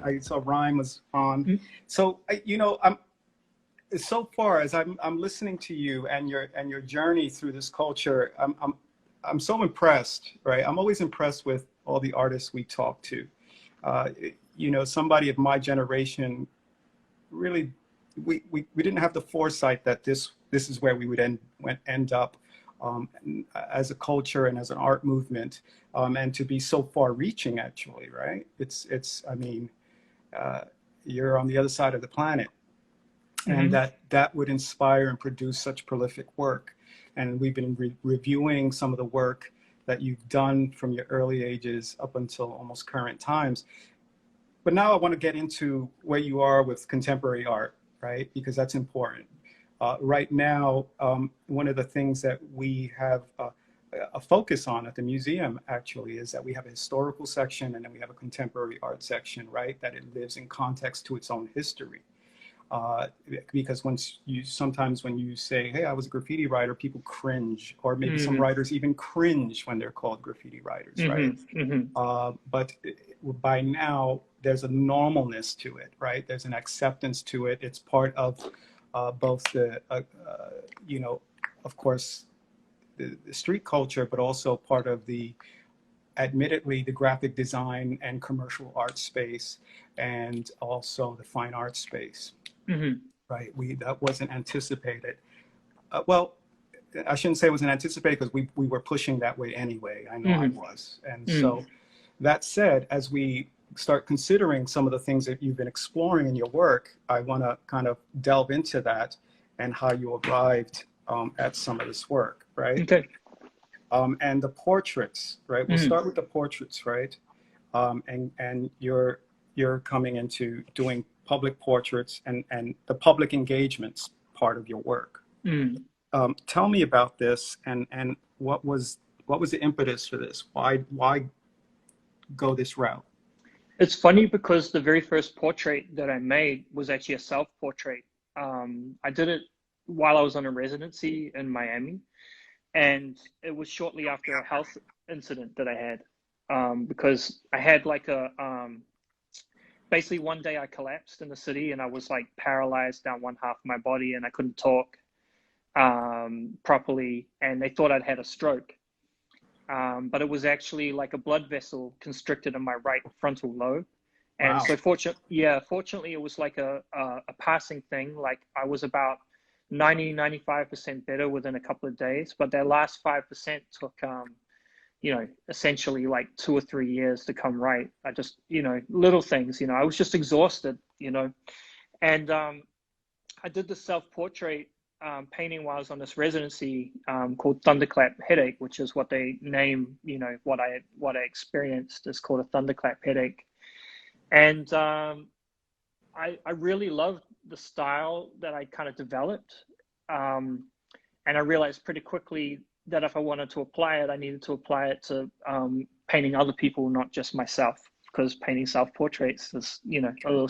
I saw Ryan was on. Mm. So you know, I'm so far as I'm listening to you and your journey through this culture. I'm so impressed, right? I'm always impressed with all the artists we talk to. Uh, you know, somebody of my generation really, we didn't have the foresight that this is where we would end up, as a culture and as an art movement, and to be so far reaching, actually, right? It's I mean, uh, you're on the other side of the planet, and Hmm. that would inspire and produce such prolific work. And we've been reviewing some of the work that you've done from your early ages up until almost current times. But now I want to get into where you are with contemporary art, right? Because that's important. Right now, one of the things that we have a focus on at the museum actually is that we have a historical section and then we have a contemporary art section, right? That it lives in context to its own history. Because sometimes when you say, hey, I was a graffiti writer, people cringe, or maybe some Hmm. writers even cringe when they're called graffiti writers, Hmm. right? Hmm. But by now, there's a normalness to it, right? There's an acceptance to it. It's part of both you know, of course, the street culture, but also part of admittedly, the graphic design and commercial art space, and also the fine art space, Hmm. right? That wasn't anticipated. Well, I shouldn't say it wasn't anticipated because we were pushing that way anyway. I know I Hmm. was. And Hmm. so that said, as we start considering some of the things that you've been exploring in your work, I want to kind of delve into that and how you arrived at some of this work, right? Okay. And the portraits, right? We'll Hmm. start with the portraits, right? And you're coming into doing public portraits and the public engagements part of your work. Hmm. Tell me about this, and what was the impetus for this? Why go this route? It's funny because the very first portrait that I made was actually a self-portrait. I did it while I was on a residency in Miami, and it was shortly after a health incident that I had, because I had like basically one day I collapsed in the city and I was like paralyzed down one half of my body and I couldn't talk properly, and they thought I'd had a stroke. But it was actually like a blood vessel constricted in my right frontal lobe. And Wow. so fortunately it was like a passing thing. Like I was about 95% better within a couple of days, but that last 5% took, essentially like 2 or 3 years to come right. I just, little things, I was just exhausted, and I did the self-portrait painting while I was on this residency, called Thunderclap Headache, which is what they name, what I experienced is called a thunderclap headache. And I really loved the style that I kind of developed. Um, and I realized pretty quickly that if I wanted to apply it, I needed to apply it to painting other people, not just myself, because painting self-portraits is, a little,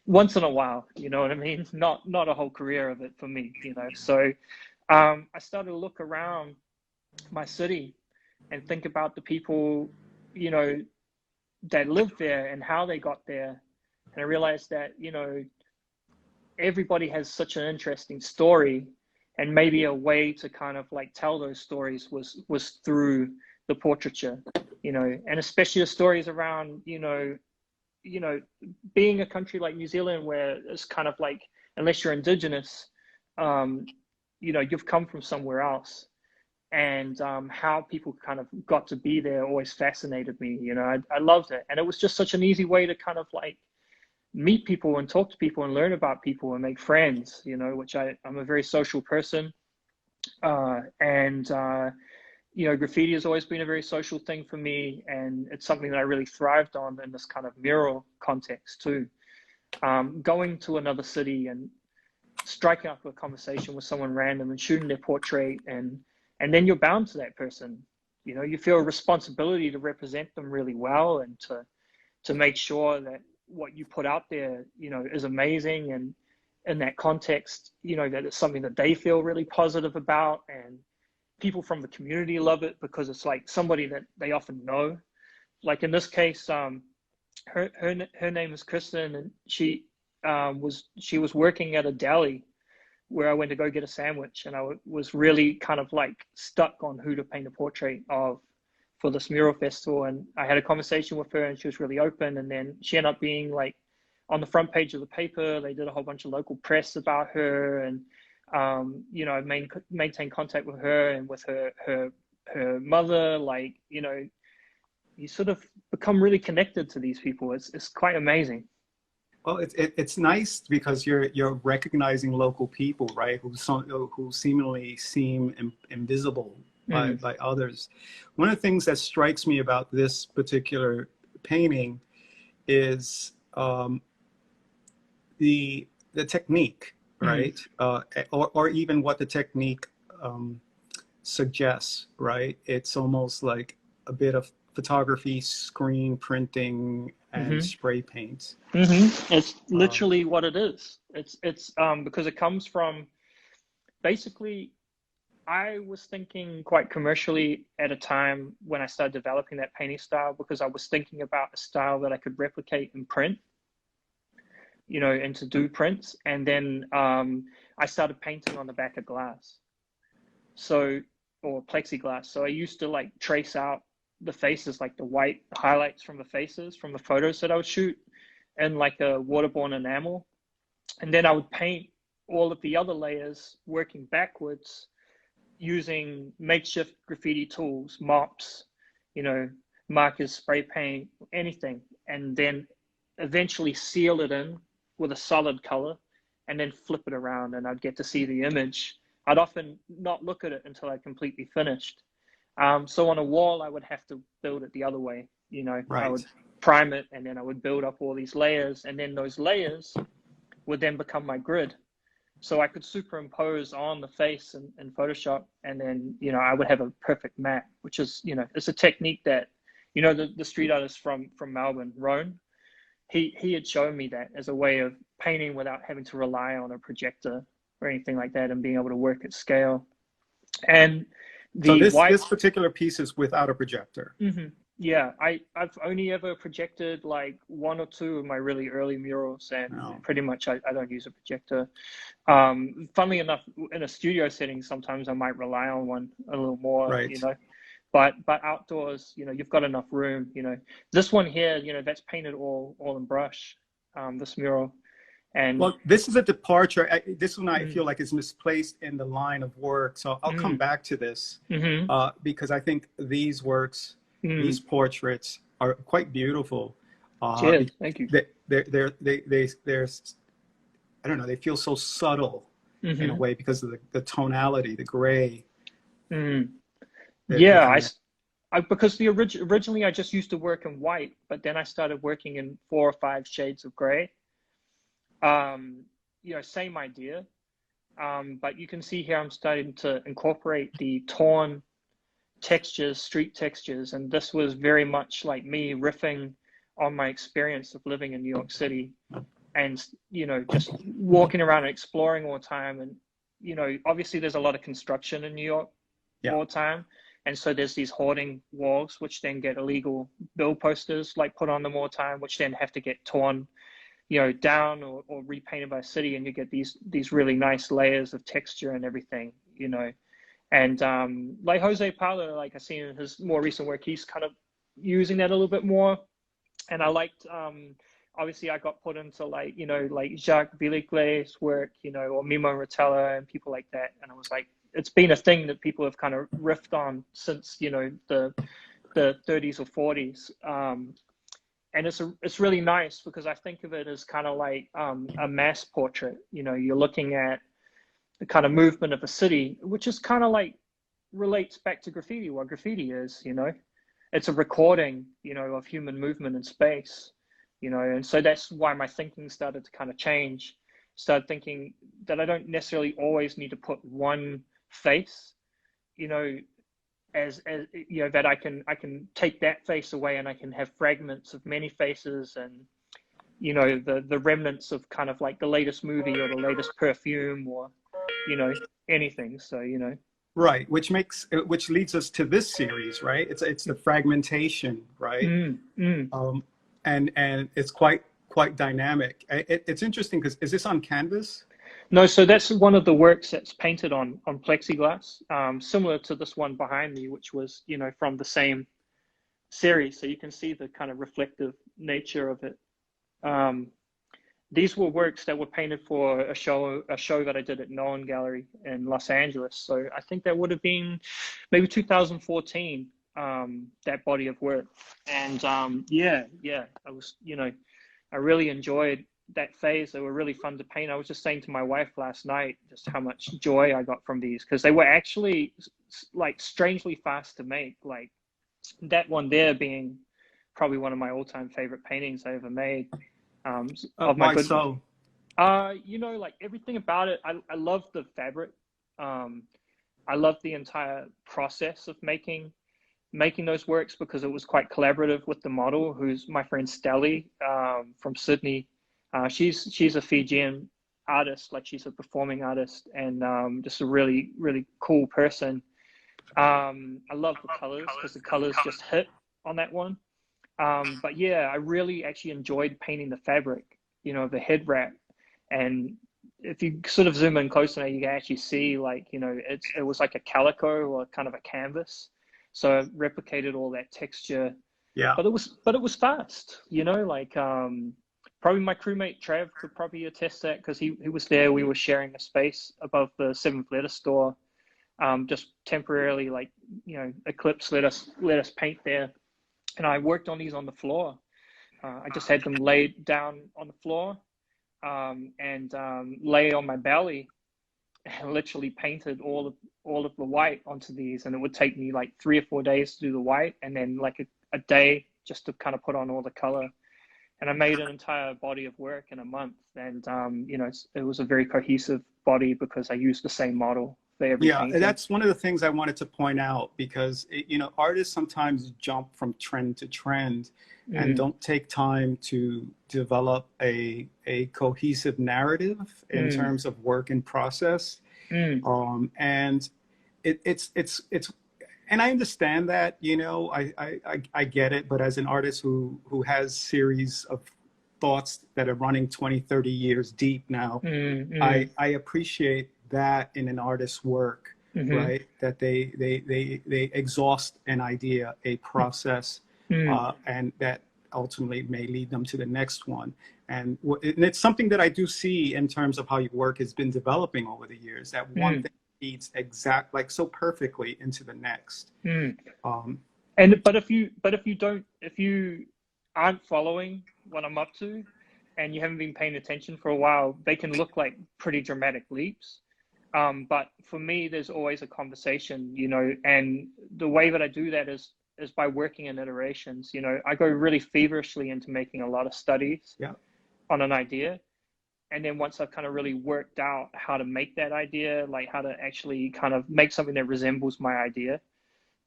once in a while, you know what I mean? Not a whole career of it for me, So I started to look around my city and think about the people, you know, that lived there and how they got there. And I realized that, everybody has such an interesting story, and maybe a way to kind of like tell those stories was through the portraiture, and especially the stories around, you know, being a country like New Zealand, where it's kind of like, unless you're indigenous, um, you've come from somewhere else. And how people kind of got to be there always fascinated me. I loved it. And it was just such an easy way to kind of like meet people and talk to people and learn about people and make friends, which I'm a very social person. And graffiti has always been a very social thing for me, and it's something that I really thrived on in this kind of mural context too. Going to another city and striking up a conversation with someone random and shooting their portrait, and then you're bound to that person. You feel a responsibility to represent them really well, and to make sure that what you put out there, is amazing, and in that context, that it's something that they feel really positive about, and people from the community love it because it's like somebody that they often know. Like in this case, her name is Kristen, and she was working at a deli where I went to go get a sandwich, and I was really kind of like stuck on who to paint a portrait of for this mural festival. And I had a conversation with her, and she was really open. And then she ended up being like on the front page of the paper. They did a whole bunch of local press about her, and you know, I maintained contact with her and with her mother. Like, you know, you sort of become really connected to these people. It's quite amazing. Well, it's nice because you're recognizing local people, right? Who seemingly seem invisible by others. One of the things that strikes me about this particular painting is the technique, right? Or even what the technique suggests, right? It's almost like a bit of photography, screen printing, and spray paint. It's literally what it is. It's because it comes from, basically, I was thinking quite commercially at a time when I started developing that painting style, because I was thinking about a style that I could replicate in print, you know, and to do prints. And then I started painting on the back of glass, or plexiglass. So I used to like trace out the faces, like the white highlights from the faces from the photos that I would shoot, and like a waterborne enamel. And then I would paint all of the other layers working backwards using makeshift graffiti tools, mops, you know, markers, spray paint, anything. And then eventually seal it in with a solid color, and then flip it around, and I'd get to see the image. I'd often not look at it until I completely finished. So on a wall, I would have to build it the other way. You know, Right. I would prime it, and then I would build up all these layers, and then those layers would then become my grid. So I could superimpose on the face in Photoshop, and then, you know, I would have a perfect matte, which is, you know, it's a technique that, you know, the street artist from Melbourne, Roan, he had shown me that as a way of painting without having to rely on a projector or anything like that, and being able to work at scale. And So the white, this particular piece is without a projector. yeah, I've only ever projected like one or two of my really early murals, and pretty much I don't use a projector. Funnily enough, in a studio setting, sometimes I might rely on one a little more, Right. you know. But outdoors, you know, you've got enough room. You know, this one here, you know, that's painted all in brush. This mural, and well, this is a departure. This one I feel like is misplaced in the line of work. So I'll come back to this because I think these works, these portraits, are quite beautiful. Cheers, thank you. They're I don't know. They feel so subtle in a way because of the tonality, the gray. Yeah, because originally I just used to work in white, but then I started working in 4 or 5 shades of gray. You know, same idea, but you can see here I'm starting to incorporate the torn textures, street textures, and this was very much like me riffing on my experience of living in New York City, and, you know, just walking around and exploring all the time. And, you know, obviously there's a lot of construction in New York all the time. And so there's these hoarding walls, which then get illegal bill posters like put on them all the time, which then have to get torn, you know, down or repainted by city, and you get these really nice layers of texture and everything, you know. And like Jose Parla, like I seen in his more recent work, he's kind of using that a little bit more. And I liked, obviously I got put into like, you know, like Jacques Villiclay's work, you know, or Mimo Rotella and people like that. And I was like, it's been a thing that people have kind of riffed on since, you know, the 30s or 40s. And it's really nice because I think of it as kind of like a mass portrait. You know, you're looking at the kind of movement of a city, which is kind of like relates back to graffiti, what graffiti is, you know. It's a recording, you know, of human movement in space, you know. And so that's why my thinking started to kind of change. Started thinking that I don't necessarily always need to put one face, you know, as you know, that I can take that face away and I can have fragments of many faces, and, you know, the remnants of kind of like the latest movie or the latest perfume, or, you know, anything. So, you know. Right, which leads us to this series, right? It's the fragmentation, right? and it's quite dynamic. It's interesting because is this on canvas? No, so that's one of the works that's painted on plexiglass, similar to this one behind me, which was, you know, from the same series. So you can see the kind of reflective nature of it. These were works that were painted for a show that I did at Nolan Gallery in Los Angeles. So I think that would have been maybe 2014, that body of work. And yeah, I was, you know, I really enjoyed that phase. They were really fun to paint. I was just saying to my wife last night just how much joy I got from these, because they were actually like strangely fast to make. Like that one there being probably one of my all-time favorite paintings I ever made. Of my Why good, so? you know, like everything about it. I love the fabric. I love the entire process of making those works, because it was quite collaborative with the model, who's my friend Stelly, from Sydney. She's a Fijian artist, like she's a performing artist, and just a really, really cool person. I love the colors, because the colors just hit on that one. But yeah, I really actually enjoyed painting the fabric, you know, the head wrap. And if you sort of zoom in close enough, you can actually see, like, you know, it was like a calico or kind of a canvas. So I replicated all that texture, Yeah. but it was fast, you know, like, probably my crewmate Trav could probably attest that, because he was there. We were sharing a space above the Seventh Letter store, just temporarily, like, you know, Eclipse let us paint there. And I worked on these on the floor. I just had them laid down on the floor, and lay on my belly, and literally painted all of the white onto these. And it would take me like 3 or 4 days to do the white, and then like a day just to kind of put on all the color. And I made an entire body of work in a month. And you know, it was a very cohesive body, because I used the same model for every Yeah, painting. that's one of the things I wanted to point out, because you know, artists sometimes jump from trend to trend and don't take time to develop a cohesive narrative in terms of work and process. And it's and I understand that, you know, I get it, but as an artist who has series of thoughts that are running 20, 30 years deep now, I appreciate that in an artist's work, right? That they exhaust an idea, a process, and that ultimately may lead them to the next one. And it's something that I do see in terms of how your work has been developing over the years, that one thing feeds like so perfectly into the next. But if you aren't following what I'm up to, and you haven't been paying attention for a while, they can look like pretty dramatic leaps. But for me, there's always a conversation, you know, and the way that I do that is by working in iterations. You know, I go really feverishly into making a lot of studies on an idea. And then once I've kind of really worked out how to make that idea, like how to actually kind of make something that resembles my idea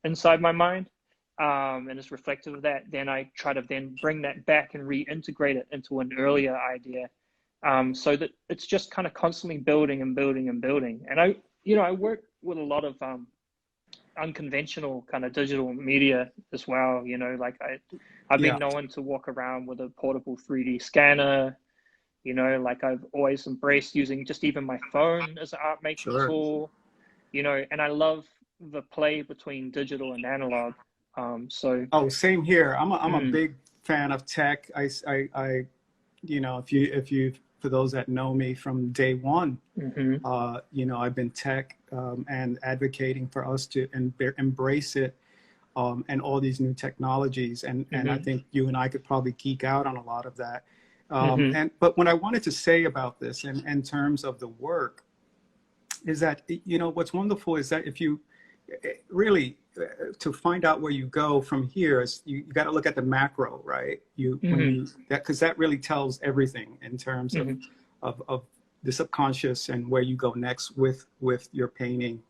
inside my mind, and is reflective of that, then I try to then bring that back and reintegrate it into an earlier idea. So that it's just kind of constantly building and building and building. And I work with a lot of unconventional kind of digital media as well. You know, like I've been known to walk around with a portable 3D scanner. You know, like I've always embraced using just even my phone as an art making tool. You know, and I love the play between digital and analog. Oh, same here. I'm a big fan of tech. You know, if you for those that know me from day one, you know, I've been tech, and advocating for us to embrace it, and all these new technologies. And I think you and I could probably geek out on a lot of that. But what I wanted to say about this in terms of the work is that, you know, what's wonderful is that if you really, to find out where you go from here, is you got to look at the macro, right? Because that really tells everything in terms of the subconscious and where you go next with your painting.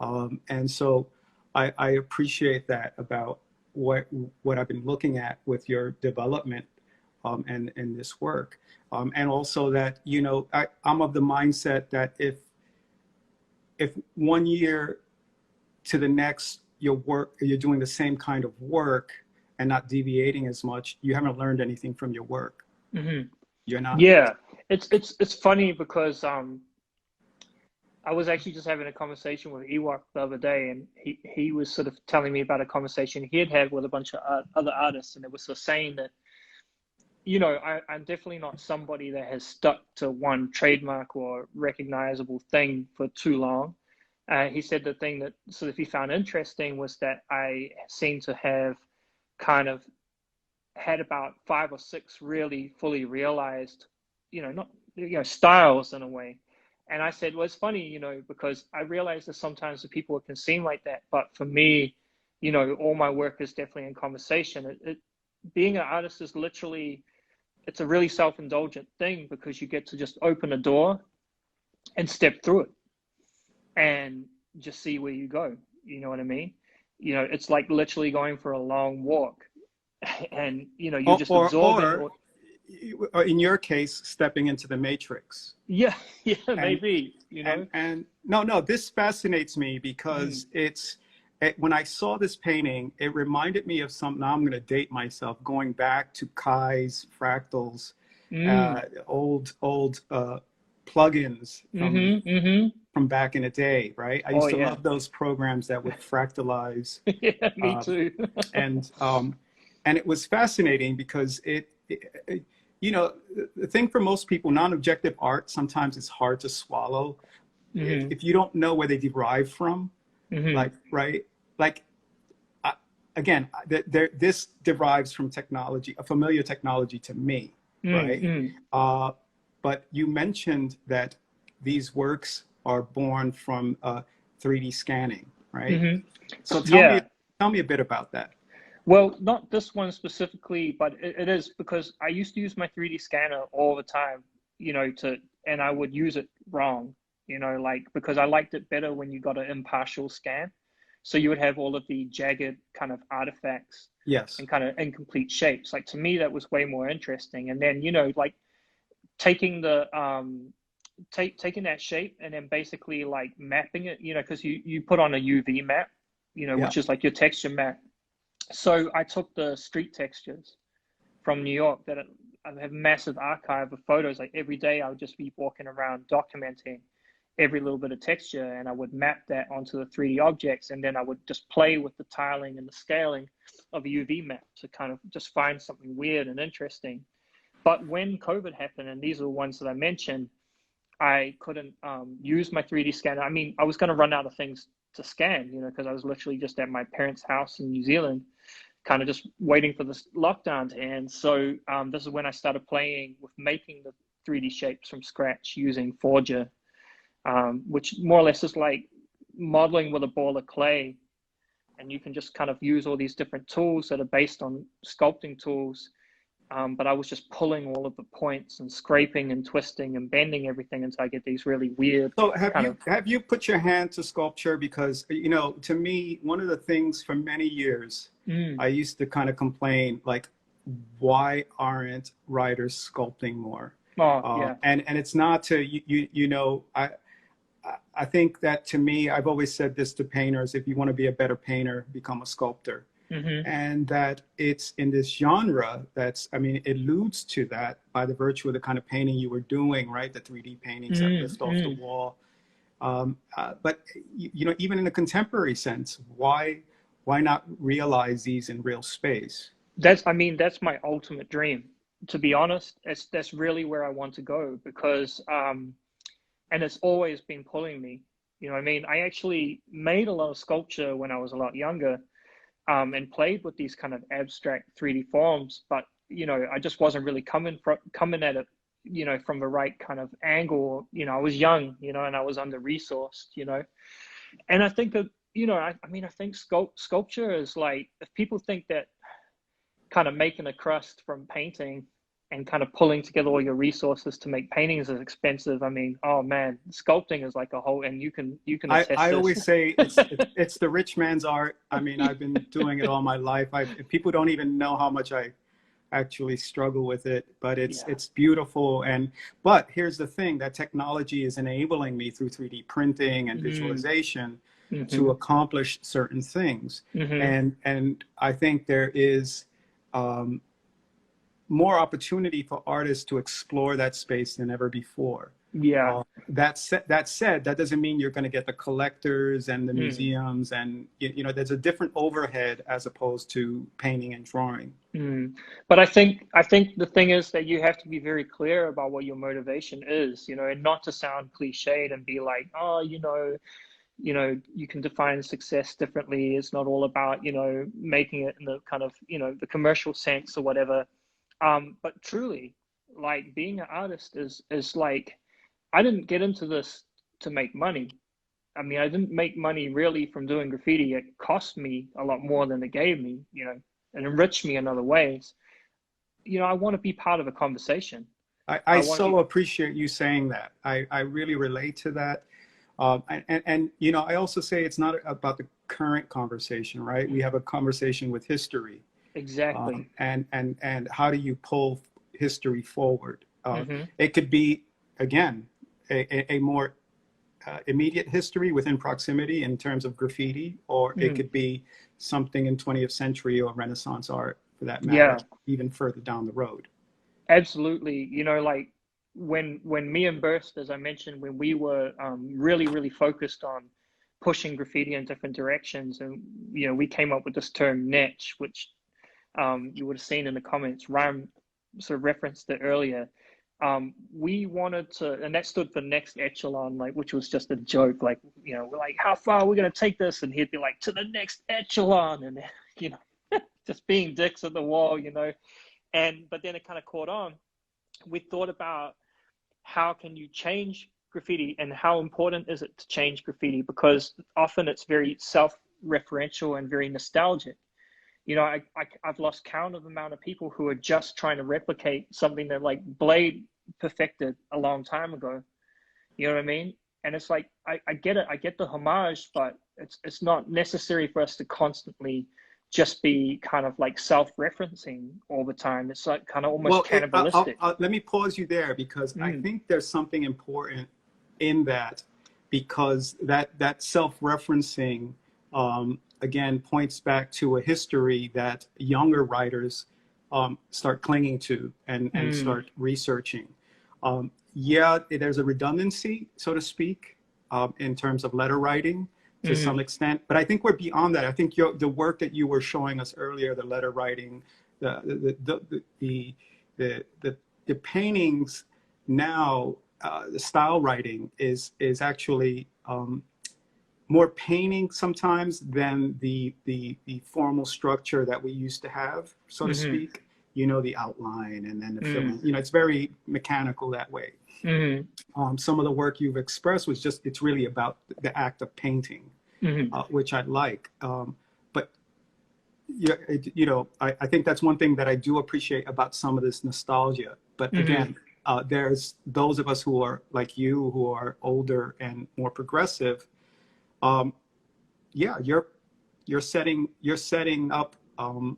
And so I appreciate that about what I've been looking at with your development, and this work. And also that, you know, I'm of the mindset that if 1 year to the next, you're doing the same kind of work, and not deviating as much, you haven't learned anything from your work. Mm-hmm. You're not. Yeah, it's funny because I was actually just having a conversation with Ewok the other day, and he was sort of telling me about a conversation he had had with a bunch of other artists, and it was sort of saying that, you know, I'm definitely not somebody that has stuck to one trademark or recognizable thing for too long. He said the thing that sort of he found interesting was that I seem to have kind of had about 5 or 6 really fully realized, not, styles in a way. And I said, well, it's funny, because I realize that sometimes the people can seem like that, but for me, all my work is definitely in conversation. Being an artist is literally, it's a really self-indulgent thing because you get to just open a door and step through it and just see where you go. You know what I mean? It's like literally going for a long walk and, you're just absorbing. Or in your case, stepping into the matrix. Yeah, yeah, And, maybe, And no, this fascinates me because when I saw this painting, it reminded me of something. Now I'm going to date myself, going back to Kai's fractals, old plugins from back in the day, right? I used to love those programs that would fractalize. Yeah, me too. And it was fascinating because it the thing for most people, non-objective art, sometimes it's hard to swallow if you don't know where they derive from. Again, this derives from technology, a familiar technology to me, right? But you mentioned that these works are born from 3D scanning, right? So tell me a bit about that. Well, not this one specifically, but it is because I used to use my 3D scanner all the time, and I would use it wrong, because I liked it better when you got an impartial scan. So you would have all of the jagged kind of artifacts, yes, and kind of incomplete shapes. Like to me, that was way more interesting. And then, like taking the taking that shape and then basically like mapping it, because you put on a UV map, which is like your texture map. So I took the street textures from New York that I have a massive archive of photos. Like every day I would just be walking around documenting every little bit of texture, and I would map that onto the 3D objects, and then I would just play with the tiling and the scaling of a UV map to kind of just find something weird and interesting. But when COVID happened, and these are the ones that I mentioned, I couldn't use my 3D scanner. I mean, I was going to run out of things to scan, because I was literally just at my parents' house in New Zealand, kind of just waiting for this lockdown to end. So this is when I started playing with making the 3D shapes from scratch using Forger, which more or less is like modeling with a ball of clay. And you can just kind of use all these different tools that are based on sculpting tools. But I was just pulling all of the points and scraping and twisting and bending everything until I get these really weird. So have you put your hand to sculpture? Because, to me, one of the things for many years, I used to kind of complain, like, why aren't writers sculpting more? And it's not to, I think that to me, I've always said this to painters: if you want to be a better painter, become a sculptor. And that it's in this genre it alludes to that by the virtue of the kind of painting you were doing, right? The 3D paintings that lift off the wall. But, even in a contemporary sense, why not realize these in real space? That's my ultimate dream, to be honest. That's really where I want to go, because, and it's always been pulling me, I actually made a lot of sculpture when I was a lot younger. And played with these kind of abstract 3D forms, but I just wasn't really coming at it, from the right kind of angle. I was young, and I was under-resourced, and I think that, I think sculpture is like, if people think that kind of making a crust from painting and kind of pulling together all your resources to make paintings is expensive. Oh man, sculpting is like a whole, and you can attest I this. always say it's the rich man's art. I've been doing it all my life. People don't even know how much I actually struggle with it, but it's beautiful. But here's the thing: that technology is enabling me through 3D printing and visualization to accomplish certain things. And I think there is um, more opportunity for artists to explore that space than ever before. Yeah. That said, that doesn't mean you're going to get the collectors and the Mm. museums, and there's a different overhead as opposed to painting and drawing. Mm. But I think the thing is that you have to be very clear about what your motivation is, and not to sound cliched and be like, oh, you can define success differently. It's not all about, making it in the kind of, the commercial sense or whatever. But truly, like being an artist is like, I didn't get into this to make money. I mean, I didn't make money really from doing graffiti. It cost me a lot more than it gave me, and enriched me in other ways. I want to be part of a conversation. I I want to so be, appreciate you saying that. I really relate to that. And I also say it's not about the current conversation, right? We have a conversation with history, exactly. and how do you pull history forward? Hmm. It could be, again, a more immediate history within proximity in terms of graffiti, or it Mm. could be something in 20th century or Renaissance art, for that matter, Yeah, even further down the road. absolutely. Like when me and Burst, as I mentioned, when we were really, really focused on pushing graffiti in different directions, and we came up with this term niche, which you would have seen in the comments. Ryan sort of referenced it earlier. We wanted to, and that stood for next echelon, like, which was just a joke. Like, we're like, how far are we going to take this? And he'd be like, to the next echelon, and you know, just being dicks at the wall, but then it kind of caught on. We thought about how can you change graffiti, and how important is it to change graffiti, because often it's very self-referential and very nostalgic. I've lost count of the amount of people who are just trying to replicate something that like Blade perfected a long time ago. You know what I mean? And it's like I get it, I get the homage, but it's not necessary for us to constantly just be kind of like self-referencing all the time. It's like kind of almost Well, cannibalistic. let me pause you there, because I Mm, think there's something important in that, because that self-referencing, again, points back to a history that younger writers start clinging to, and mm, start researching. Yeah, there's a redundancy, so to speak, in terms of letter writing to some mm, extent, but I think we're beyond that. I think the work that you were showing us earlier, the letter writing, the paintings now, the style writing is actually more painting sometimes than the formal structure that we used to have, so to mm, speak. The outline and then the mm, filling. It's very mechanical that way. mm, Some of the work you've expressed it's really about the act of painting, mm, which I like. But yeah, I think that's one thing that I do appreciate about some of this nostalgia. But mm. again, there's those of us who are like you, who are older and more progressive. Um, yeah, you're setting up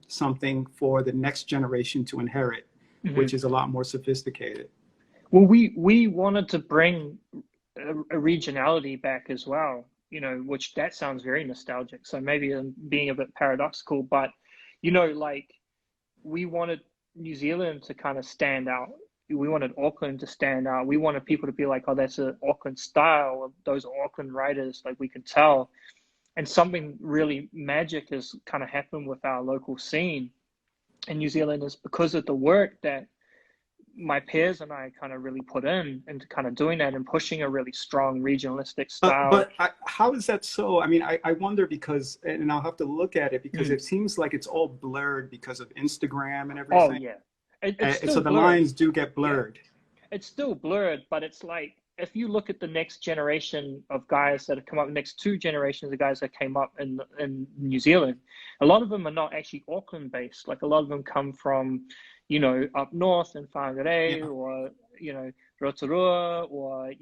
something for the next generation to inherit, which Mm. is a lot more sophisticated. Well, we wanted to bring a regionality back as well, which that sounds very nostalgic. So maybe I'm being a bit paradoxical, but like we wanted New Zealand to kind of stand out. We wanted Auckland to stand out. We wanted people to be like, oh, that's an Auckland style. Those are Auckland writers. Like we can tell. And something really magic has kind of happened with our local scene in New Zealand is because of the work that my peers and I kind of really put in into kind of doing that and pushing a really strong regionalistic style. How is that so? I mean, I wonder, because, and I'll have to look at it, because Mm. it seems like it's all blurred because of Instagram and Oh everything. yeah, it's So still the blurred. lines do get Yeah, blurred. it's still blurred, but it's like if you look at the next generation of guys that have come up, the next two generations of guys that came up in New Zealand, a lot of them are not actually Auckland based. Like a lot of them come from, up north in Whangarei, Yeah, or Rotorua, or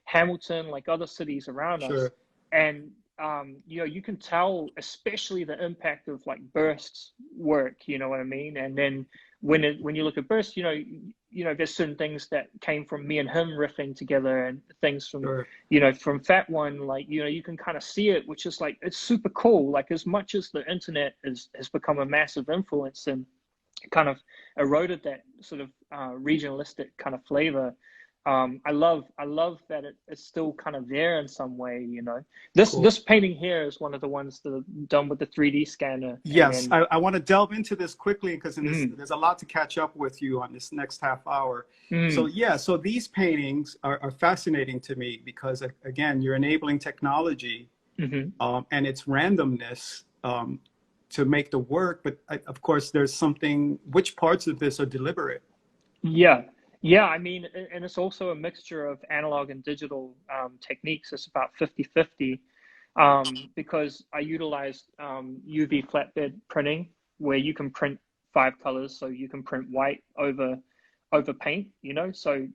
Hamilton, like other cities around us, sure. and you can tell, especially the impact of like Burst's work. You know what I mean? And then when you look at Burst, you know, there's certain things that came from me and him riffing together, and things from, Sure. you know, from Fat One, like, you know, you can kind of see it, which is like, it's super cool. Like, as much as the internet has become a massive influence and kind of eroded that sort of regionalistic kind of flavor, I love that it's still kind of there in some way, you know. Cool. This painting here is one of the ones that are done with the 3D scanner. Yes, And then, I want to delve into this quickly because there's a lot to catch up with you on this next half hour. So yeah, so these paintings are fascinating to me because, again, you're enabling technology and its randomness to make the work. But of course, there's something, which parts of this are deliberate? Yeah, I mean, and it's also a mixture of analog and digital techniques. It's about 50-50, because I utilized UV flatbed printing, where you can print 5 colors. So you can print white over paint, you know. So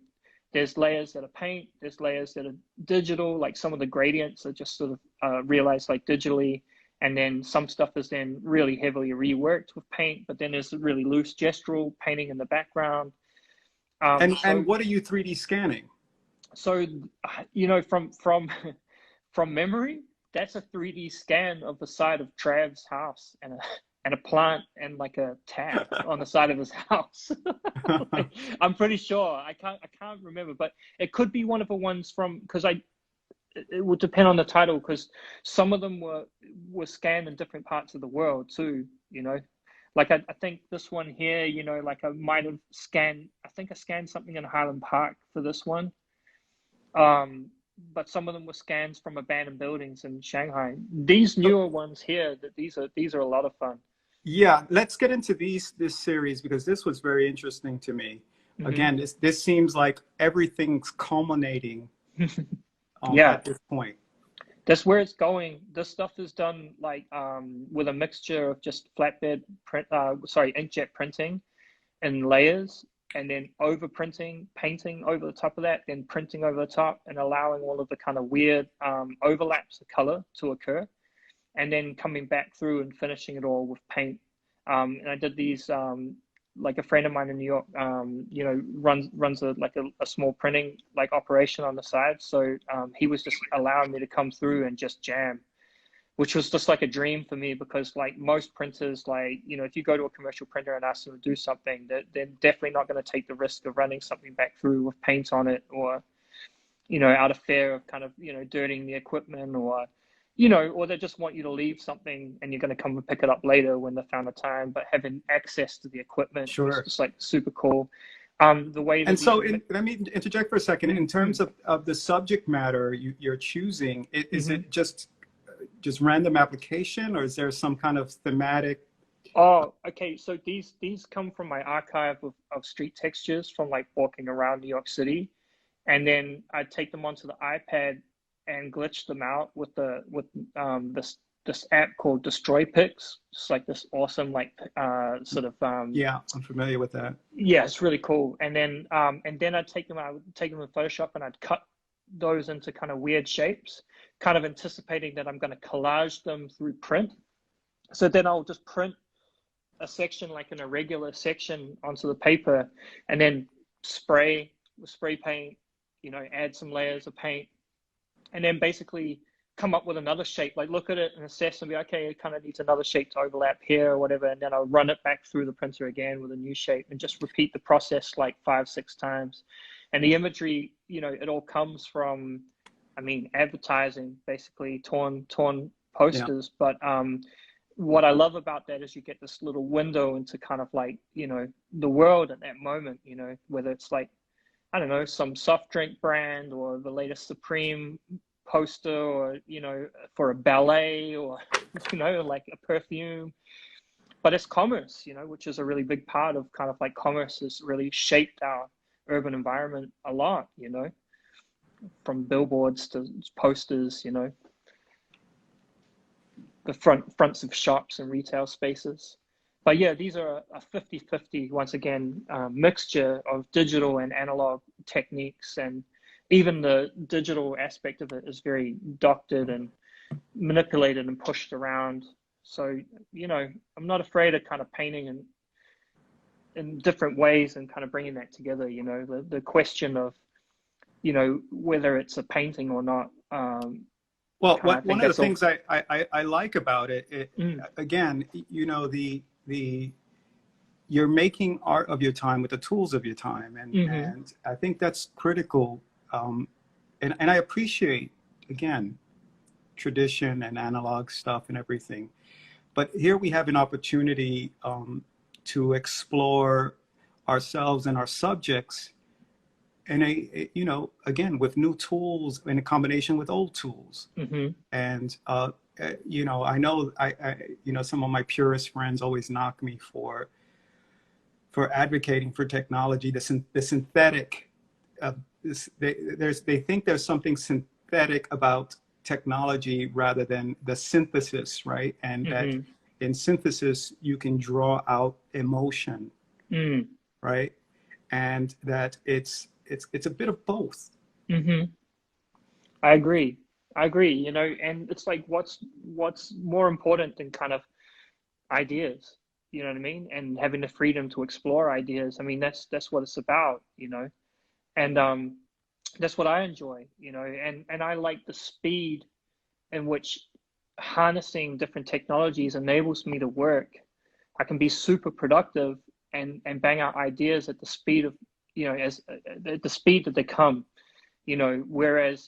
there's layers that are paint, there's layers that are digital, like some of the gradients are just sort of realized like digitally. And then some stuff is then really heavily reworked with paint, but then there's really loose gestural painting in the background. And what are you 3D scanning? So, you know, from memory, that's a 3D scan of the side of Trav's house, and a plant and like a tap on the side of his house. Like, I'm pretty sure. I can't remember, but it could be one of the ones from, because it would depend on the title, because some of them were scanned in different parts of the world too, you know. Like I think this one here, you know, like I might have scanned, I think I scanned something in Highland Park for this one. But some of them were scans from abandoned buildings in Shanghai. These newer ones here, these are a lot of fun. Yeah, let's get into this series because this was very interesting to me. Again, this seems like everything's culminating Yeah. at this point. That's where it's going. This stuff is done like with a mixture of just flatbed print, inkjet printing in layers, and then over printing, painting over the top of that, then printing over the top, and allowing all of the kind of weird overlaps of color to occur, and then coming back through and finishing it all with paint. And I did these, like a friend of mine in New York, you know, runs a small printing like operation on the side. So he was just allowing me to come through and just jam, which was just like a dream for me, because like most printers, like, you know, if you go to a commercial printer and ask them to do something, they're definitely not going to take the risk of running something back through with paint on it, or, you know, out of fear of kind of, you know, dirtying the equipment, or, you know, or they just want you to leave something and you're going to come and pick it up later when they found the time. But having access to the equipment is just like super cool. The way that and so let me interject for a second. In terms of the subject matter you're choosing, is it just random application, or is there some kind of thematic? Oh, okay. So these come from my archive of street textures from like walking around New York City, and then I take them onto the iPad and glitch them out with this app called Destroy Pics. It's like this awesome like sort of yeah, I'm familiar with that. Yeah, it's really cool. And then I'd take them in Photoshop, and I'd cut those into kind of weird shapes, kind of anticipating that I'm going to collage them through print. So then I'll just print a section like an irregular section onto the paper, and then spray paint, you know, add some layers of paint, and then basically come up with another shape, like look at it and assess and be, okay, it kind of needs another shape to overlap here or whatever. And then I'll run it back through the printer again with a new shape, and just repeat the process like 5-6 times. And the imagery, you know, it all comes from, I mean, advertising, basically torn posters. Yeah. But what I love about that is you get this little window into kind of like, you know, the world at that moment, you know, whether it's like, I don't know, some soft drink brand, or the latest Supreme poster, or, you know, for a ballet, or, you know, like a perfume. But it's commerce, you know, which is a really big part of kind of like commerce has really shaped our urban environment a lot, you know, from billboards to posters, you know, the fronts of shops and retail spaces. But yeah, these are a 50-50, once again, mixture of digital and analog techniques. And even the digital aspect of it is very doctored and manipulated and pushed around. So, you know, I'm not afraid of kind of painting and in different ways and kind of bringing that together, the question of, whether it's a painting or not. Well, Kind of, I one think of the that's all. things I like about it, Mm, again, the you're making art of your time with the tools of your time, mm-hmm, and I think that's critical. And I appreciate, again, tradition and analog stuff and everything. But here we have an opportunity to explore ourselves and our subjects in again, with new tools in a combination with old tools. mm-hmm, And, I know some of my purist friends always knock me for advocating for technology, the synthetic. They think there's something synthetic about technology rather than the synthesis, right? And that mm-hmm, in synthesis you can draw out emotion, mm, right? And that it's a bit of both. mm-hmm. I agree. I agree, and it's like what's more important than kind of ideas, you know what I mean? And having the freedom to explore ideas. I mean, that's what it's about, And that's what I enjoy, and I like the speed in which harnessing different technologies enables me to work. I can be super productive and bang out ideas at the speed of, as the speed that they come, whereas,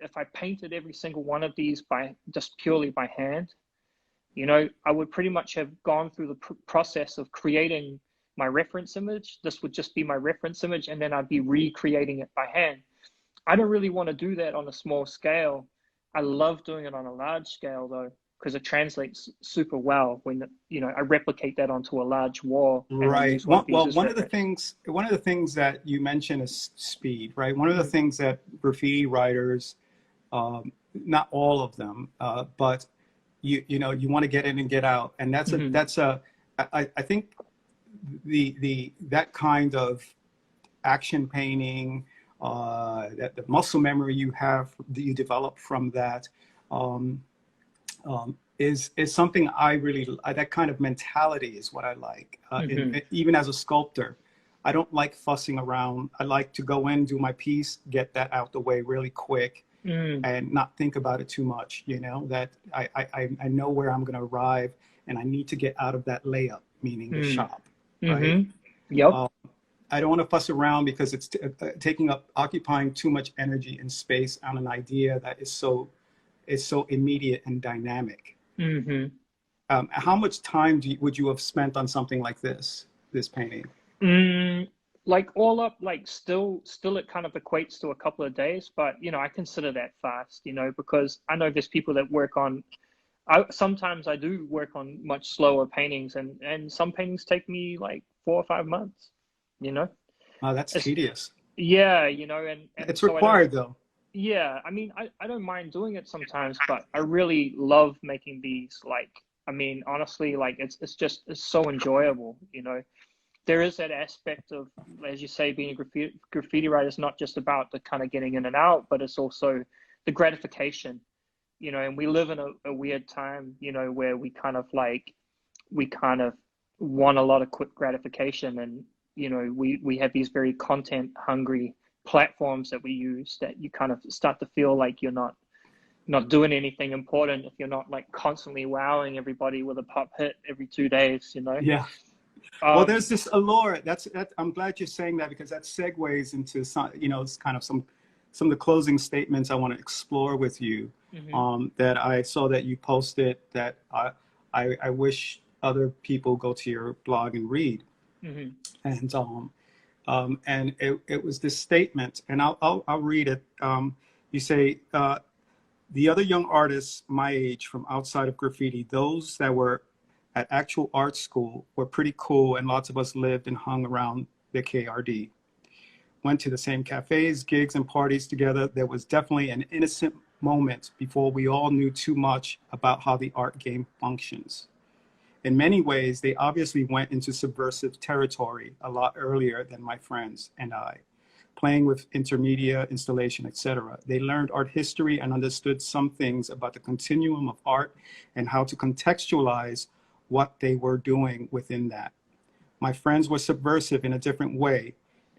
if I painted every single one of these by just purely by hand, I would pretty much have gone through the process of creating my reference image. This would just be my reference image, and then I'd be recreating it by hand. I don't really want to do that on a small scale. I love doing it on a large scale though, because it translates super well when, I replicate that onto a large wall and I Right. use one of these Well, as reference. one of the things that you mentioned is speed, right? One of the things that graffiti writers, not all of them, but you want to get in and get out, and Mm-hmm. I think that kind of action painting, that the muscle memory that you develop from that, um, is something I really, that kind of mentality is what I like. Mm-hmm. Even as a sculptor, I don't like fussing around. I like to go in, do my piece, get that out the way really quick, Mm-hmm. and not think about it too much. That I know where I'm going to arrive, and I need to get out of that layup, meaning the shop, right? Mm-hmm. Yep. Uh, I don't want to fuss around because it's occupying too much energy and space on an idea that is so immediate and dynamic. Mm-hmm. How much time would you have spent on something like this painting? Mm, like all up, like still it kind of equates to a couple of days, but I consider that fast, because I know there's people that work on. Sometimes I do work on much slower paintings, and some paintings take me like 4 or 5 months. You know, Oh, that's it's tedious. yeah, and It's so I don't. required though. Yeah, I mean, I don't mind doing it sometimes, but I really love making these. Like, I mean, honestly, like it's so enjoyable. There is that aspect of, as you say, being a graffiti writer is not just about the kind of getting in and out, but it's also the gratification, and we live in a weird time, where we kind of want a lot of quick gratification, and, we have these very content hungry platforms that we use that you kind of start to feel like you're not doing anything important if you're not like constantly wowing everybody with a pop hit every 2 days. Yeah. Well, Um, there's this allure. I'm glad you're saying that because that segues into it's kind of some of the closing statements I want to explore with you. mhm, That I saw that you posted that I wish other people go to your blog and read. mhm, And it was this statement, and I'll read it. You say, the other young artists my age from outside of graffiti, those that were at actual art school, were pretty cool, and lots of us lived and hung around the KRD. Went to the same cafes, gigs, and parties together. There was definitely an innocent moment before we all knew too much about how the art game functions. In many ways, they obviously went into subversive territory a lot earlier than my friends and I, playing with intermedia, installation, etc. They learned art history and understood some things about the continuum of art and how to contextualize what they were doing within that. My friends were subversive in a different way.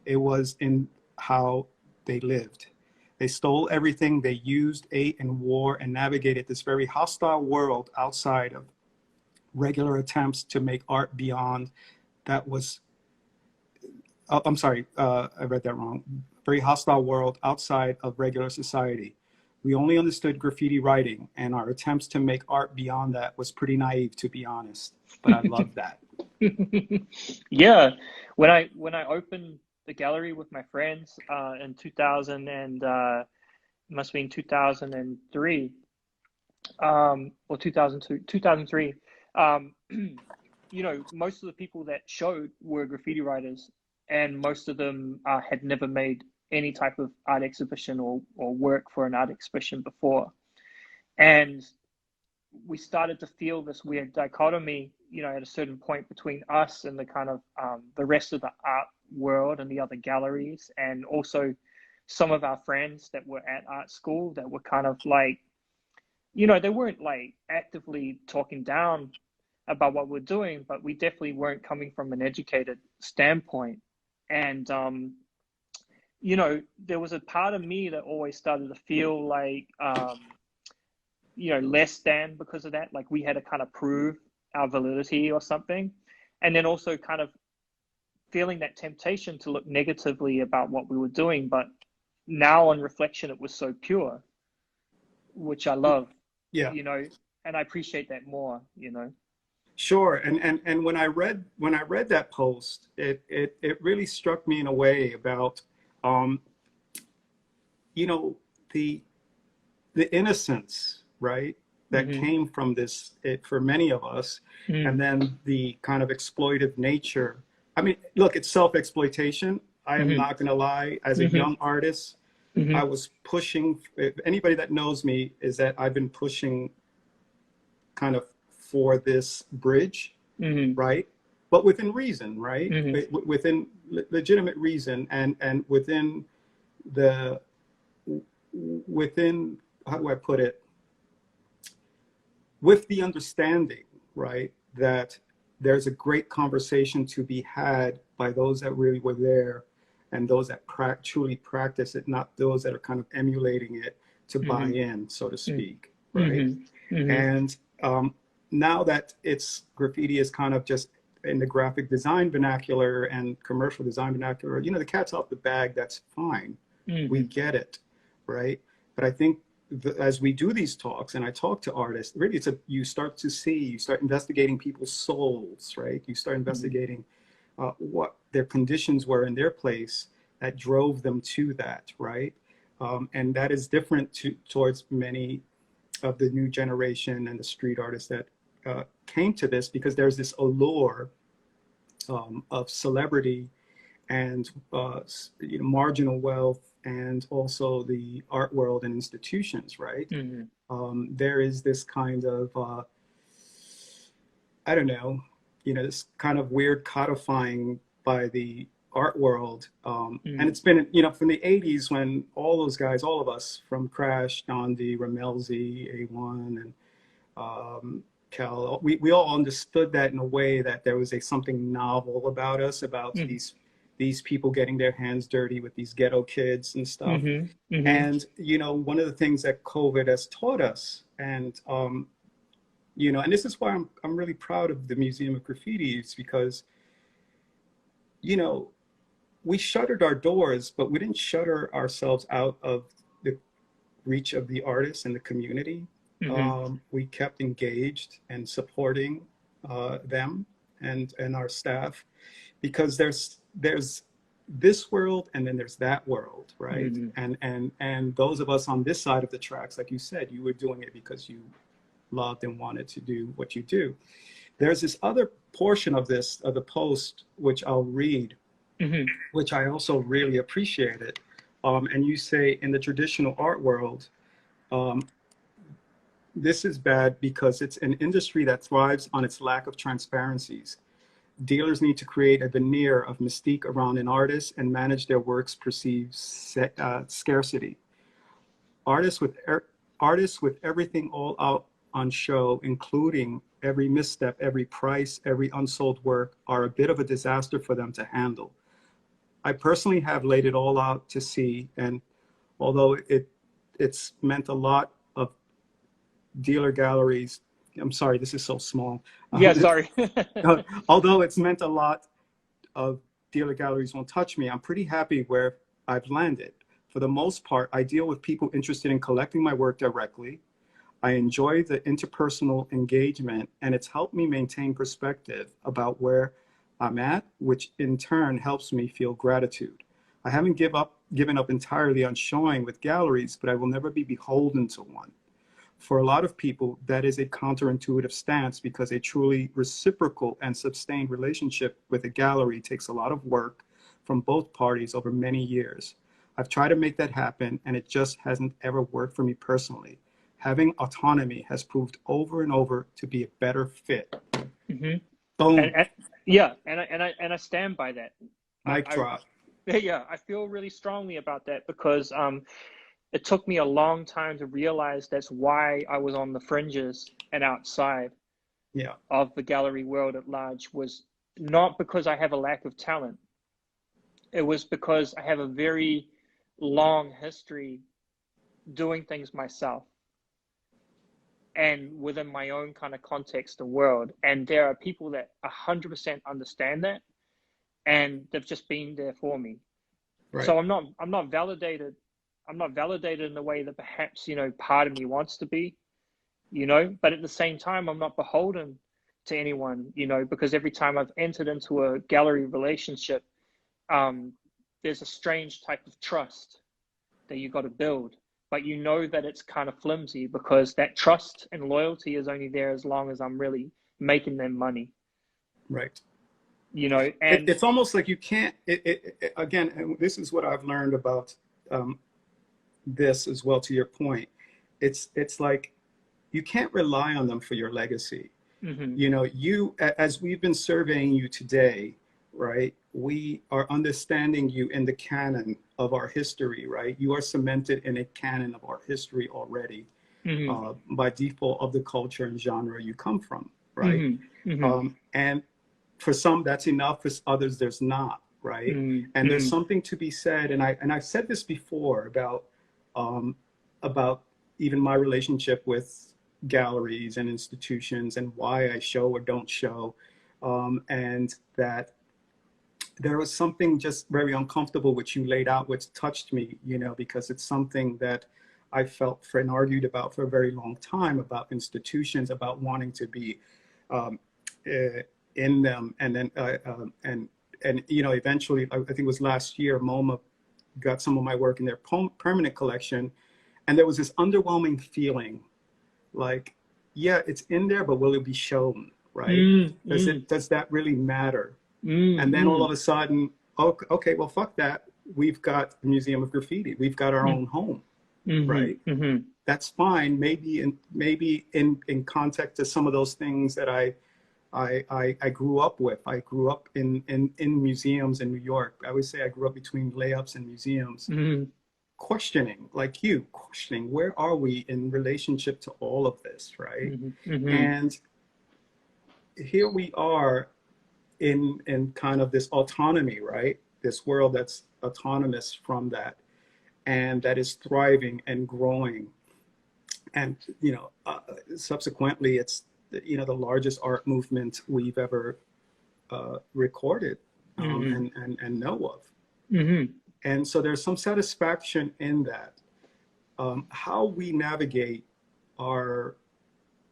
It was in how they lived. They stole everything they used, ate, and wore, and navigated this very hostile world outside of regular attempts to make art beyond that was, oh, I'm sorry, I read that wrong. Very hostile world outside of regular society. We only understood graffiti writing, and our attempts to make art beyond that was pretty naive, to be honest. But I love that. Yeah, when I opened the gallery with my friends in 2000 and must have been 2003 or 2002, 2003. You know, most of the people that showed were graffiti writers, and most of them had never made any type of art exhibition or work for an art exhibition before. And we started to feel this weird dichotomy, you know, at a certain point between us and the kind of the rest of the art world and the other galleries, and also some of our friends that were at art school that were kind of like, you know, they weren't like actively talking down about what we're doing, but we definitely weren't coming from an educated standpoint. And you know, there was a part of me that always started to feel like you know, less than because of that. Like we had to kind of prove our validity or something. And then also kind of feeling that temptation to look negatively about what we were doing. But now on reflection, it was so pure, which I love, Yeah, you know, and I appreciate that more, you know. sure. And when I read that post, it really struck me in a way about um, you know, the innocence, right, that Mm-hmm. came from this, it, for many of us, and Mm-hmm. then the kind of exploitive nature. I mean, look, it's self-exploitation. I am not going to lie. As a Mm-hmm. young artist, I Mm-hmm. was pushing. If anybody that knows me is that I've been pushing kind of for this bridge, Mm-hmm. right? But within reason, right? Mm-hmm. Within legitimate reason, and within the within, how do I put it? With the understanding, right, that there's a great conversation to be had by those that really were there and those that truly practice it, not those that are kind of emulating it to buy Mm-hmm. in, so to speak, right? Mm-hmm. Mm-hmm. And now that it's graffiti is kind of just in the graphic design vernacular and commercial design vernacular, you know, the cat's off the bag, that's fine. We Mm-hmm. get it, right? But I think as we do these talks and I talk to artists, really it's you start to see, you start investigating people's souls, right? You start investigating what their conditions were in their place that drove them to that, right? And that is different towards many of the new generation and the street artists that came to this, because there's this allure of celebrity and you know, marginal wealth, and also the art world and institutions, right? Mm-hmm. There is this kind of, I don't know, you know, this kind of weird codifying by the art world. And Mm-hmm. it's been, you know, from the 80s when all those guys, all of us, from Crash, Dondi, Ramelzi, A1, and Cal, we all understood that in a way that there was something novel about us, about these people getting their hands dirty with these ghetto kids and stuff. Mm-hmm. Mm-hmm. And you know, one of the things that COVID has taught us, and you know, and this is why I'm really proud of the Museum of Graffiti, is because, you know, we shuttered our doors, but we didn't shutter ourselves out of the reach of the artists and the community. Mm-hmm. We kept engaged and supporting them and our staff, because there's this world and then there's that world, right? Mm-hmm. And those of us on this side of the tracks, like you said, you were doing it because you loved and wanted to do what you do. There's this other portion of this, of the post, which I'll read, Mm-hmm. which I also really appreciated. And you say, in the traditional art world, um, this is bad because it's an industry that thrives on its lack of transparencies. Dealers need to create a veneer of mystique around an artist and manage their work's perceived scarcity. Artists with artists with everything all out on show, including every misstep, every price, every unsold work, are a bit of a disaster for them to handle. I personally have laid it all out to sea, and although it's meant a lot of dealer galleries, I'm sorry, this is so small. Yeah, sorry. Although it's meant a lot of dealer galleries won't touch me, I'm pretty happy where I've landed. For the most part, I deal with people interested in collecting my work directly. I enjoy the interpersonal engagement, and it's helped me maintain perspective about where I'm at, which in turn helps me feel gratitude. I haven't given up entirely on showing with galleries, but I will never be beholden to one. For a lot of people, that is a counterintuitive stance because a truly reciprocal and sustained relationship with a gallery takes a lot of work from both parties over many years. I've tried to make that happen, and it just hasn't ever worked for me personally. Having autonomy has proved over and over to be a better fit. Hmm. Boom. And yeah, and I stand by that. Mic I drop. yeah, I feel really strongly about that because it took me a long time to realize that's why I was on the fringes and outside Yeah. of the gallery world at large, was not because I have a lack of talent. It was because I have a very long history doing things myself and within my own kind of context and world. And there are people that 100% understand that, and they've just been there for me. Right. So I'm not validated. I'm not validated in the way that perhaps, part of me wants to be, but at the same time, I'm not beholden to anyone, because every time I've entered into a gallery relationship, there's a strange type of trust that you got to build, but that it's kind of flimsy because that trust and loyalty is only there as long as I'm really making them money, Right. and It's almost like you can't, again, and this is what I've learned about this as well, to your point. It's like you can't rely on them for your legacy. mm-hmm, As we've been surveying you today, right, we are understanding you in the canon of our history, right? You are cemented in a canon of our history already, mm-hmm, by default of the culture and genre you come from, right? mm-hmm, mm-hmm, And for some, that's enough. For others, there's not, right? And there's mm-hmm, something to be said, and I've said this before um, about even my relationship with galleries and institutions and why I show or don't show, and that there was something just very uncomfortable which you laid out, which touched me, because it's something that I felt for and argued about for a very long time, about institutions, about wanting to be um, in them, and then and eventually, I think it was last year, MoMA got some of my work in their permanent collection, and there was this underwhelming feeling, like, yeah, it's in there, but will it be shown, right? mm-hmm, Does that really matter? And then all mm-hmm, of a sudden, oh, okay, well, fuck that. We've got the Museum of Graffiti. We've got our own home, mm-hmm, right? mm-hmm, That's fine. Maybe in context to some of those things that I grew up with. I grew up in museums in New York. I would say I grew up between layups and museums, mm-hmm, questioning, like you, questioning where are we in relationship to all of this, right? mm-hmm, mm-hmm, And here we are in kind of this autonomy, right? This world that's autonomous from that, and that is thriving and growing. And subsequently, it's the largest art movement we've ever recorded, mm-hmm, and know of. mm-hmm. And so there's some satisfaction in that. How we navigate our,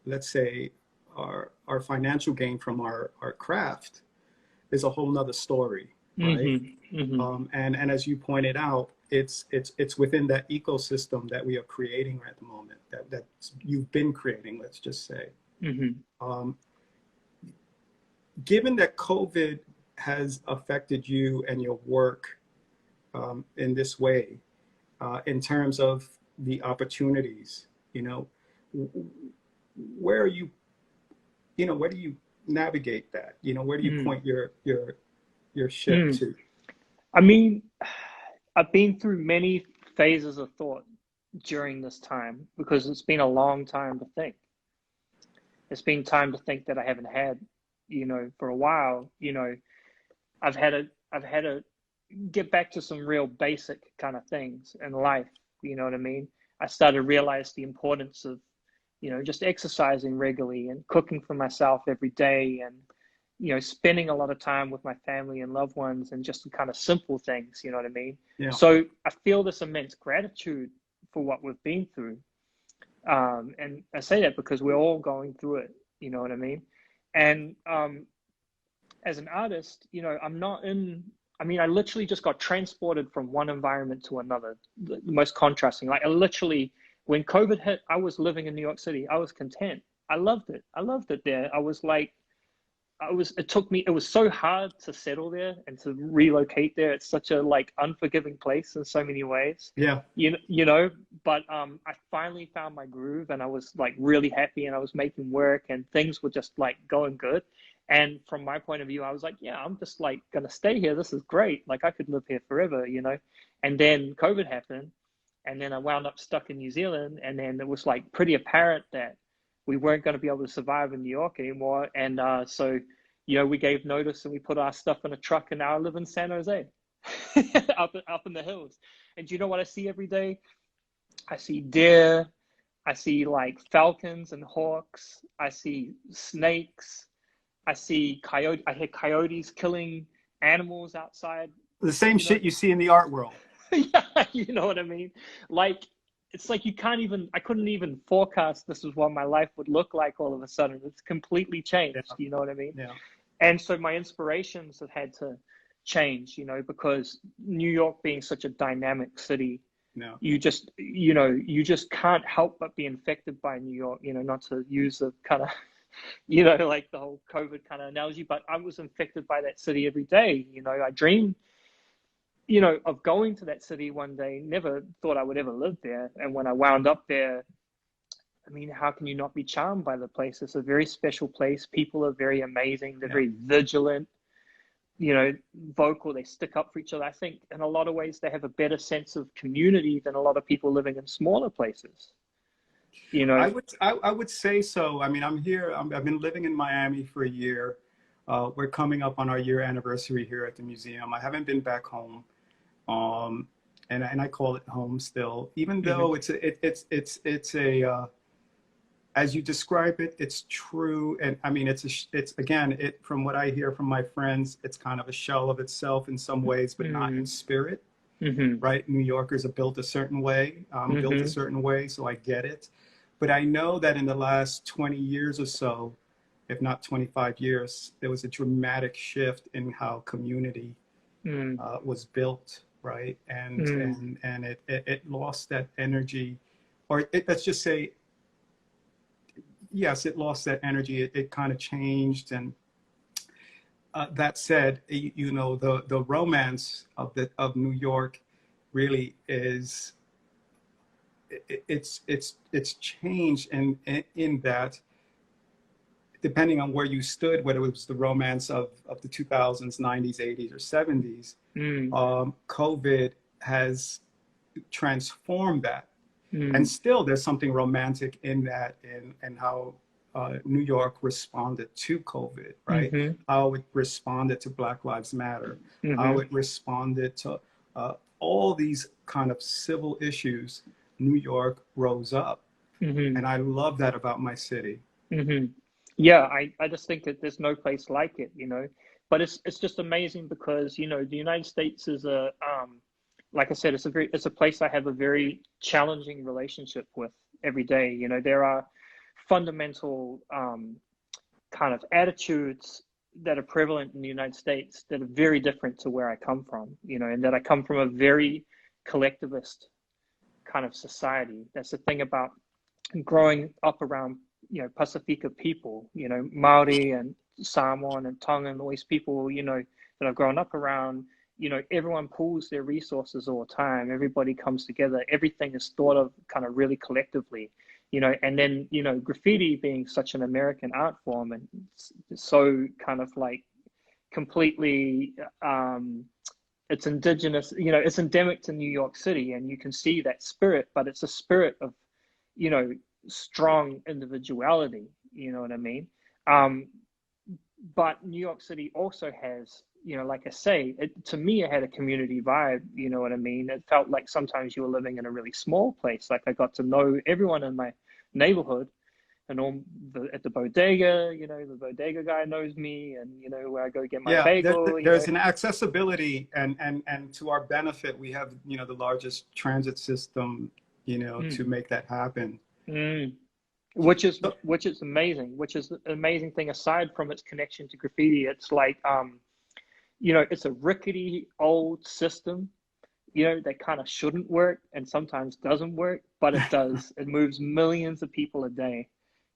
let's say, our financial gain from our craft is a whole nother story, right? Mm-hmm. Mm-hmm. And as you pointed out, it's within that ecosystem that we are creating at the moment, that you've been creating, let's just say. Mm-hmm. Um, Given that COVID has affected you and your work in this way, in terms of the opportunities, where are you, where do you navigate that? Where do you Mm-hmm. point your ship Mm. to? I mean, I've been through many phases of thought during this time because it's been a long time to think. it's been time to think that I haven't had, you know, for a while. You know, I've had to get back to some real basic kind of things in life. You know what I mean? I started to realize the importance of, you know, just exercising regularly and cooking for myself every day, and, you know, spending a lot of time with my family and loved ones, and just the kind of simple things, you know what I mean? Yeah. So I feel this immense gratitude for what we've been through. And I say that because we're all going through it, you know what I mean? And as an artist, you know, I mean, I literally just got transported from one environment to another, the most contrasting. Like, I literally, when COVID hit, I was living in New York City. I was content. I loved it. I loved it there. I was like, it was so hard to settle there and to relocate there. It's such a like unforgiving place in so many ways. Yeah. You know, but I finally found my groove, and I was like really happy, and I was making work, and things were just like going good. And from my point of view, I was like, yeah, I'm just like gonna stay here. This is great. Like, I could live here forever, you know. And then COVID happened, and then I wound up stuck in New Zealand, and then it was like pretty apparent that we weren't going to be able to survive in New York anymore. And so, you know, we gave notice, and we put our stuff in a truck, and now I live in San Jose, up in the hills. And do you know what I see every day? I see deer, I see like falcons and hawks, I see snakes, I see coyote. I hear coyotes killing animals outside. The same You know, shit you see in the art world. yeah, you know what I mean? Like, it's like I couldn't even forecast this is what my life would look like all of a sudden. It's completely changed, Yeah. you know what I mean? Yeah. And so my inspirations have had to change, you know, because New York being such a dynamic city, No. you just, you know, you just can't help but be infected by New York, you know, not to use the kind of, you know, like the whole COVID kind of analogy, but I was infected by that city every day. You know, I dreamed, you know, of going to that city one day, never thought I would ever live there. And when I wound up there, I mean, how can you not be charmed by the place? It's a very special place. People are very amazing. They're Yeah. very vigilant, you know, vocal. They stick up for each other. I think in a lot of ways, they have a better sense of community than a lot of people living in smaller places. You know, I would say so. I mean, I'm here. I've been living in Miami for a year. We're coming up on our year anniversary here at the museum. I haven't been back home, and I call it home still, even though it's a as you describe it, it's true. And I mean, it's again, from what I hear from my friends, it's kind of a shell of itself in some ways, but not in spirit. Right? New Yorkers are built a certain way, built a certain way, so I get it. But I know that in the last 20 years or so, if not 25 years, there was a dramatic shift in how community was built, right? And it lost that energy, or let's just say, yes, it lost that energy. It kind of changed. And that said, you know, the romance of New York really is, it's changed, and in that, depending on where you stood, whether it was the romance of the 2000s, 90s, 80s, or 70s, COVID has transformed that. And still, there's something romantic in that, and how New York responded to COVID, right? How it responded to Black Lives Matter, how it responded to all these kind of civil issues. New York rose up, and I love that about my city. Yeah, I just think that there's no place like it, you know. But it's just amazing because, you know, the United States is a like I said, it's a place I have a very challenging relationship with every day. You know, there are fundamental kind of attitudes that are prevalent in the United States that are very different to where I come from, you know, and that I come from a very collectivist kind of society. That's the thing about growing up around, you know, Pacifica people, you know, Maori and Samoan and Tongan, all these people, you know, that I've grown up around. You know, everyone pools their resources all the time. Everybody comes together. Everything is thought of kind of really collectively, you know. And then, you know, graffiti being such an American art form, and so kind of like completely, it's indigenous, you know, it's endemic to New York City, and you can see that spirit, but it's a spirit of, you know, strong individuality, You know what I mean? Um, but New York City also has, you know, like I say, to me, it had a community vibe. You know what I mean? It felt like sometimes you were living in a really small place. Like I got to know everyone in my neighborhood, and all at the bodega, you know, the bodega guy knows me, and you know where I go get my Yeah, bagel, you know. there's an accessibility, and to our benefit, we have, you know, the largest transit system, you know, Mm, to make that happen. mm. So, Which is amazing. Which is an amazing thing. Aside from its connection to graffiti, it's like you know, it's a rickety old system, you know, that kind of shouldn't work and sometimes doesn't work, but it does. It moves millions of people a day.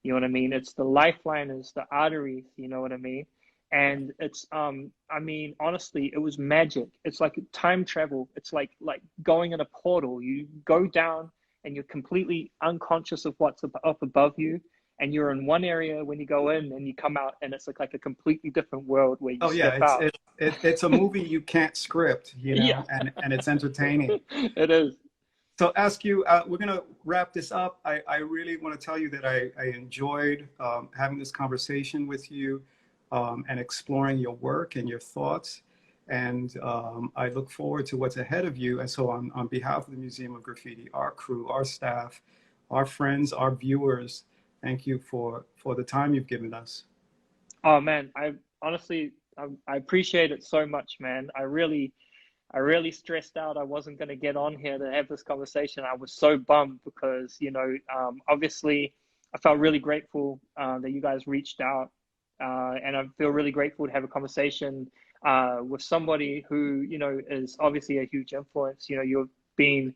You know what I mean? It's the lifeline, it's the arteries, you know what I mean? And it's I mean, honestly, it was magic. It's like time travel. It's like going in a portal. You go down and you're completely unconscious of what's up above you. And you're in one area when you go in, and you come out and it's like a completely different world where you oh yeah, step out. it's a movie you can't script, you Yeah, know, and it's entertaining. it is. So ask you, we're gonna wrap this up. I really want to tell you that I enjoyed having this conversation with you, and exploring your work and your thoughts. And I look forward to what's ahead of you. And so on behalf of the Museum of Graffiti, our crew, our staff, our friends, our viewers, thank you for the time you've given us. Oh man, I honestly I appreciate it so much, man. I really stressed out I wasn't going to get on here to have this conversation. I was so bummed because, you know, obviously I felt really grateful that you guys reached out, and I feel really grateful to have a conversation with somebody who, you know, is obviously a huge influence. You know, you've been,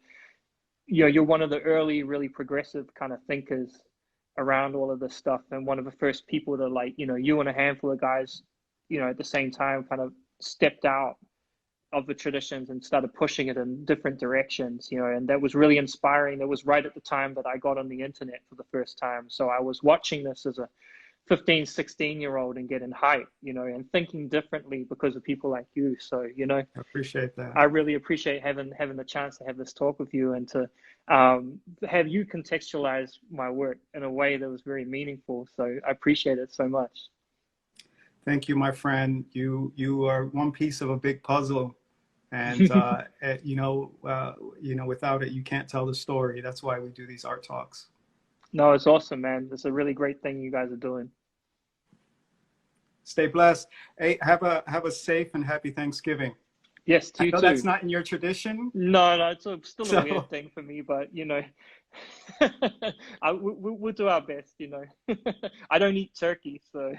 you know, you're one of the early, really progressive kind of thinkers around all of this stuff, and one of the first people to, like, you know, you and a handful of guys, you know, at the same time kind of stepped out of the traditions and started pushing it in different directions, you know, and that was really inspiring. It was right at the time that I got on the internet for the first time. So I was watching this as a 15, 16-year-old and getting hyped, you know, and thinking differently because of people like you. So, you know, I appreciate that. I really appreciate having the chance to have this talk with you, and to have you contextualize my work in a way that was very meaningful. So I appreciate it so much. Thank you, my friend. You are one piece of a big puzzle, and you know, without it, you can't tell the story. That's why we do these art talks. No, it's awesome, man. It's a really great thing you guys are doing. Stay blessed. Hey, have a safe and happy Thanksgiving. Yes, to I you know that's too. not in your tradition, No, no, it's still a weird so thing for me, but you know, we'll do our best. You know, I don't eat turkey, so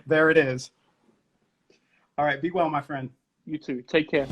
there it is. All right, be well, my friend. you too. Take care.